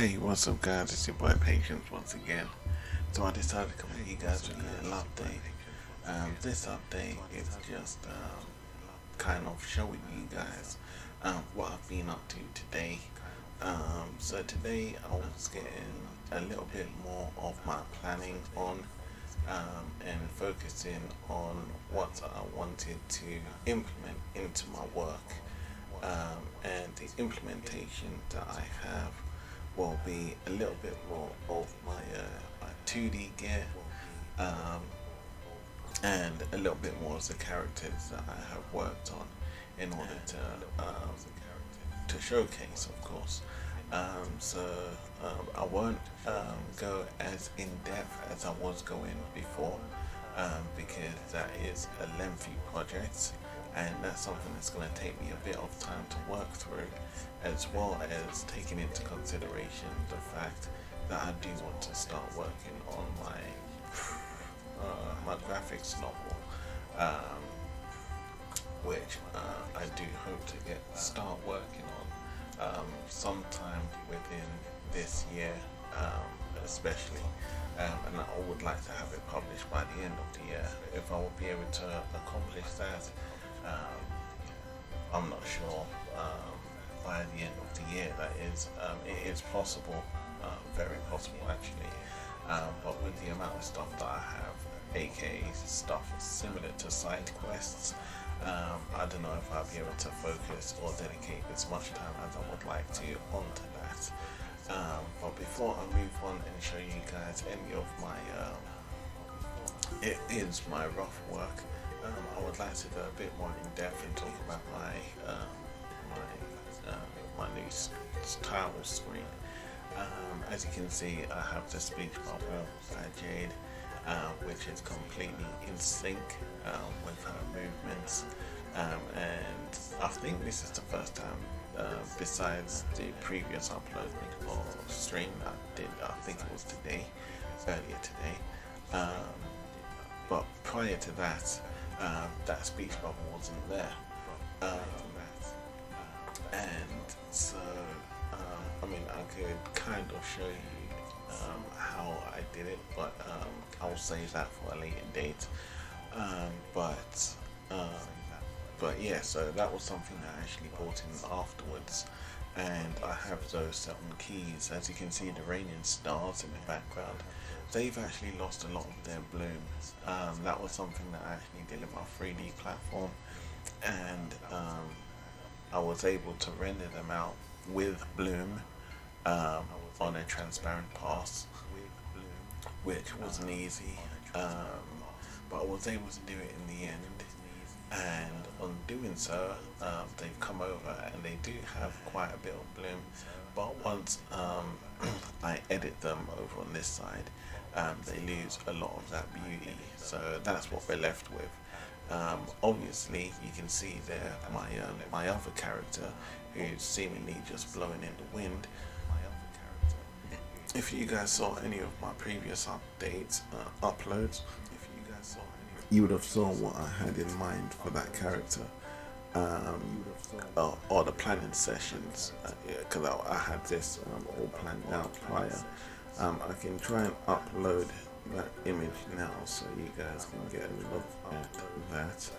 Hey, what's up guys, it's your boy Patience once again. So I decided to come at you guys with a little update. This update is just kind of showing you guys what I've been up to today. So today I was getting a little bit more of my planning on and focusing on what I wanted to implement into my work. And the implementation that I have will be a little bit more of my 2D gear, and a little bit more of the characters that I have worked on in order to showcase, of course. I won't go as in depth as I was going before, because that is a lengthy project, and that's something that's going to take me a bit of time to work through, as well as taking into consideration the fact that I do want to start working on my graphics novel, which I do hope to start working on sometime within this year, especially. And I would like to have it published by the end of the year. If I will be able to accomplish that, I'm not sure. By the end of the year, that is, it is possible, very possible actually. But with the amount of stuff that I have, aka stuff similar to side quests, I don't know if I'll be able to focus or dedicate as much time as I would like to onto that. But before I move on and show you guys any of my, it is my rough work, I would like to go a bit more in depth and talk about my new tile screen. As you can see, I have the speech bubble by Jade, which is completely in sync with her movements, and I think this is the first time, besides the previous upload or stream I did, I think it was earlier today, but prior to that, that speech bubble wasn't there, and so I mean, I could kind of show you how I did it, but I'll save that for a later date. But yeah, so that was something that I actually bought in afterwards, and I have those certain keys. As you can see, the raining stars in the background, they've actually lost a lot of their bloom. That was something that I actually did in my 3D platform, and I was able to render them out with bloom on a transparent pass, which wasn't easy, but I was able to do it in the end. And on doing so, they've come over and they do have quite a bit of bloom, but once I edit them over on this side, they lose a lot of that beauty, so that's what we're left with. Obviously you can see there my other character, who's seemingly just blowing in the wind. If you guys saw any of my previous uploads, you would have saw what I had in mind for that character, or the planning sessions, because I had this all planned out prior. I can try and upload that image now so you guys can get a look at that.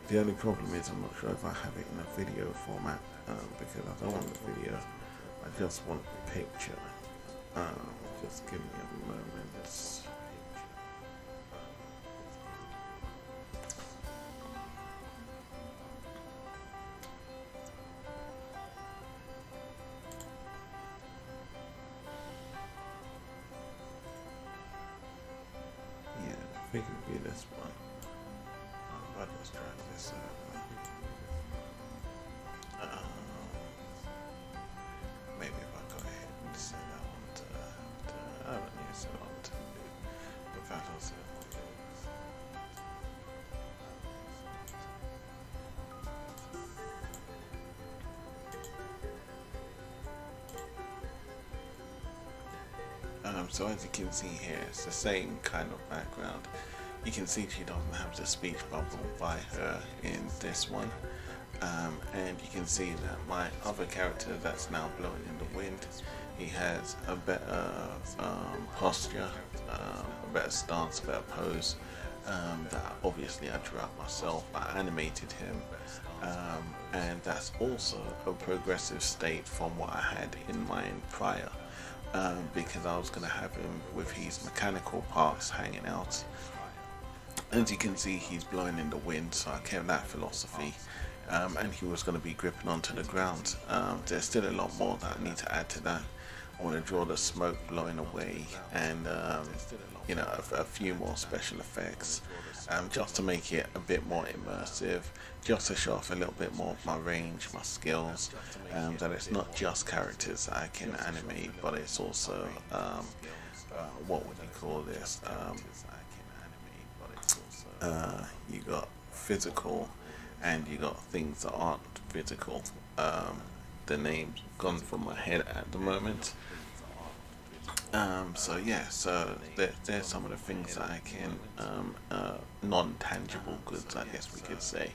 The only problem is I'm not sure if I have it in a video format, because I don't want the video, I just want the picture. Just give me a moment. Yeah, I think it would be this one. I'll just try this out. Maybe if I go ahead and set that one to I don't need to set it on to the values. So as you can see here, it's the same kind of background. You can see she doesn't have the speech bubble by her in this one. And you can see that my other character that's now blowing in the wind, he has a better posture, a better stance, a better pose. That obviously I drew out myself. I animated him, and that's also a progressive state from what I had in mind prior, because I was going to have him with his mechanical parts hanging out. As you can see, he's blowing in the wind, so I kept that philosophy. And he was going to be gripping onto the ground. There's still a lot more that I need to add to that. I want to draw the smoke blowing away, and you know, a few more special effects, just to make it a bit more immersive, just to show off a little bit more of my range, my skills, that it's not just characters that I can animate, but it's also what would you call this? You got physical, and you got things that aren't physical. The name's gone from my head at the moment. So yeah, so there's some of the things that I can, non-tangible goods, I guess we could say.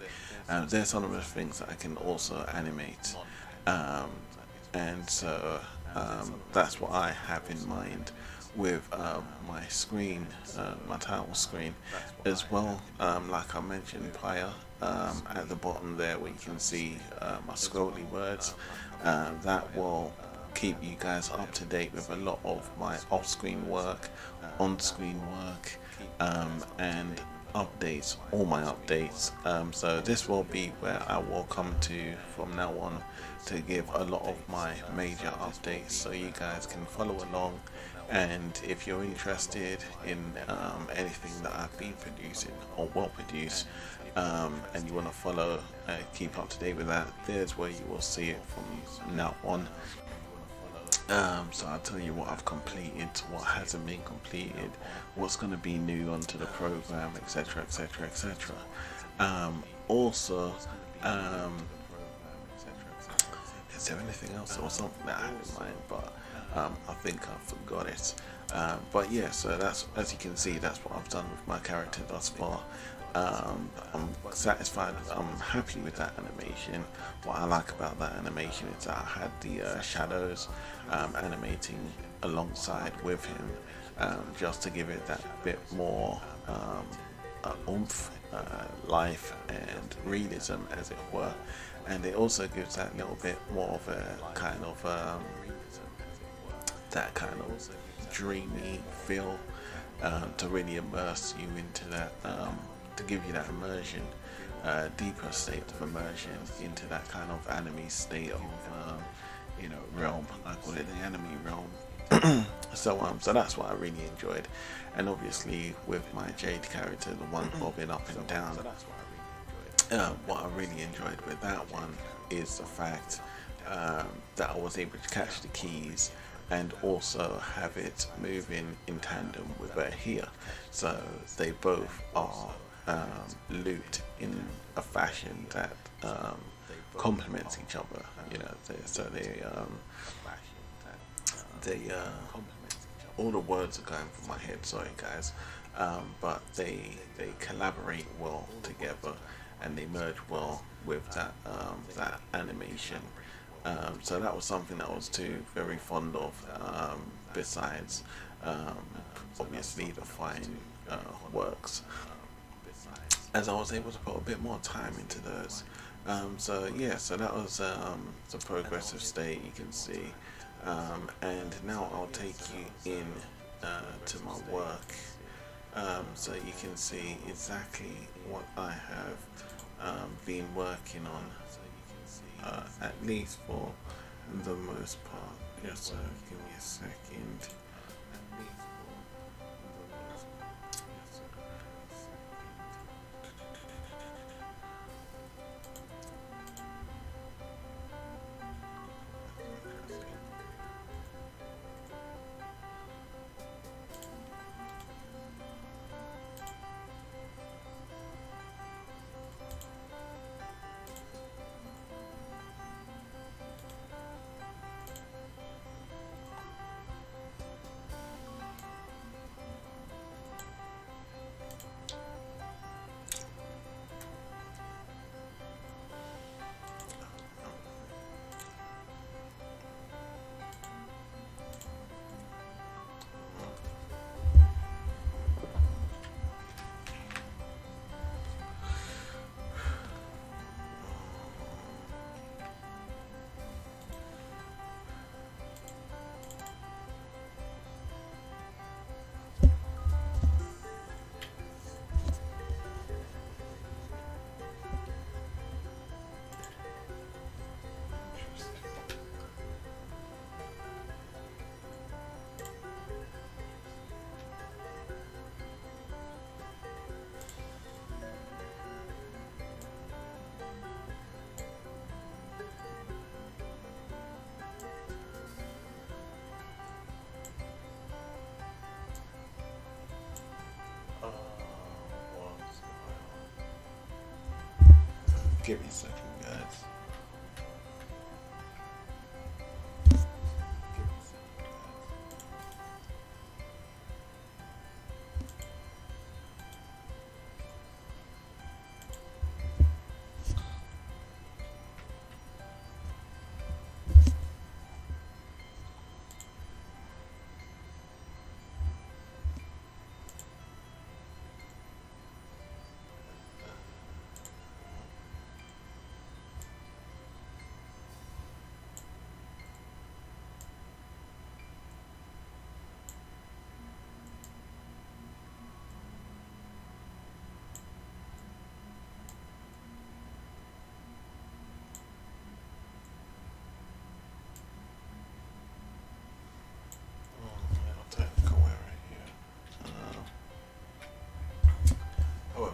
There's some of the things that I can also animate, and so that's what I have in mind with my screen, my title screen, as well. Like I mentioned prior, at the bottom there where you can see my scrolly words, that will keep you guys up to date with a lot of my off-screen work, on-screen work, and updates, all my updates. So this will be where I will come to from now on to give a lot of my major updates, so you guys can follow along. And if you're interested in anything that I've been producing or will produce, and you want to follow, keep up to date with that, there's where you will see it from now on. So I'll tell you what I've completed, what hasn't been completed, what's going to be new onto the program, etc, etc, etc. Also, is there anything else or something that I had in mind, but I think I forgot it. But yeah, so that's, as you can see, that's what I've done with my character thus far. I'm satisfied, I'm happy with that animation. What I like about that animation is that I had the shadows animating alongside with him, just to give it that bit more oomph, life and realism, as it were. And it also gives that little bit more of a kind of that kind of dreamy feel, to really immerse you into that, to give you that immersion, deeper state of immersion into that kind of anime state of, you know, realm. I call it the anime realm. So that's what I really enjoyed. And obviously with my Jade character, the one bobbing up and down, what I really enjoyed with that one is the fact that I was able to catch the keys and also have it moving in tandem with her here. So they both are looped in a fashion that complements each other. You know, they all the words are going through my head. Sorry, guys, but they collaborate well together, and they merge well with that that animation. So that was something that I was too very fond of, besides obviously the fine works, as I was able to put a bit more time into those. So yeah, so that was the progressive state, you can see. And now I'll take you in to my work, so you can see exactly what I have been working on, at least for the most part. Yes, so give me a second. Give me a second, guys.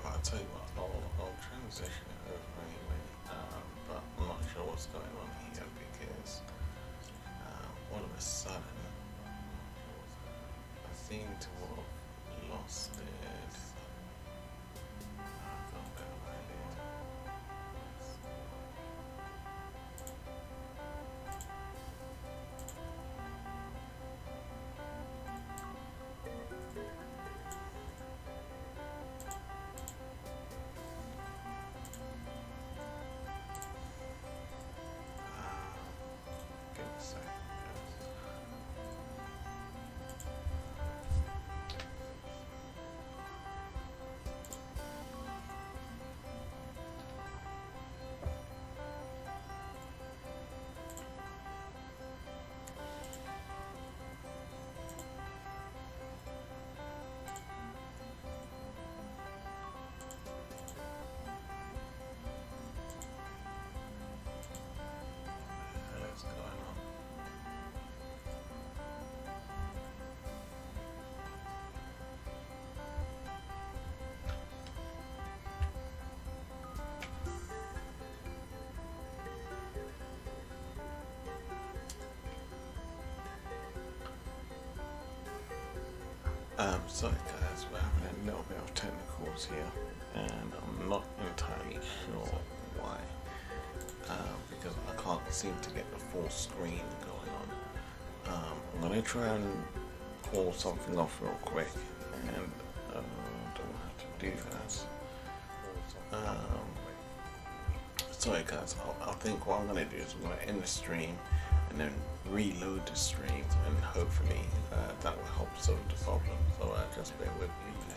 I'll tell you what, I'll transition it over anyway, but I'm not sure what's going on here because all of a sudden I seem to have lost it. I can't go right here. Give me a second, guys. What the hell is going on? Sorry guys, we're having a little bit of technicals here, and I'm not entirely sure why, because I can't seem to get the full screen going on. I'm going to try and pull something off real quick, and don't have to do that. Sorry guys, I think what I'm going to do is I'm going to end the stream and then reload the stream, and hopefully that will help solve the problem. So just bear with me.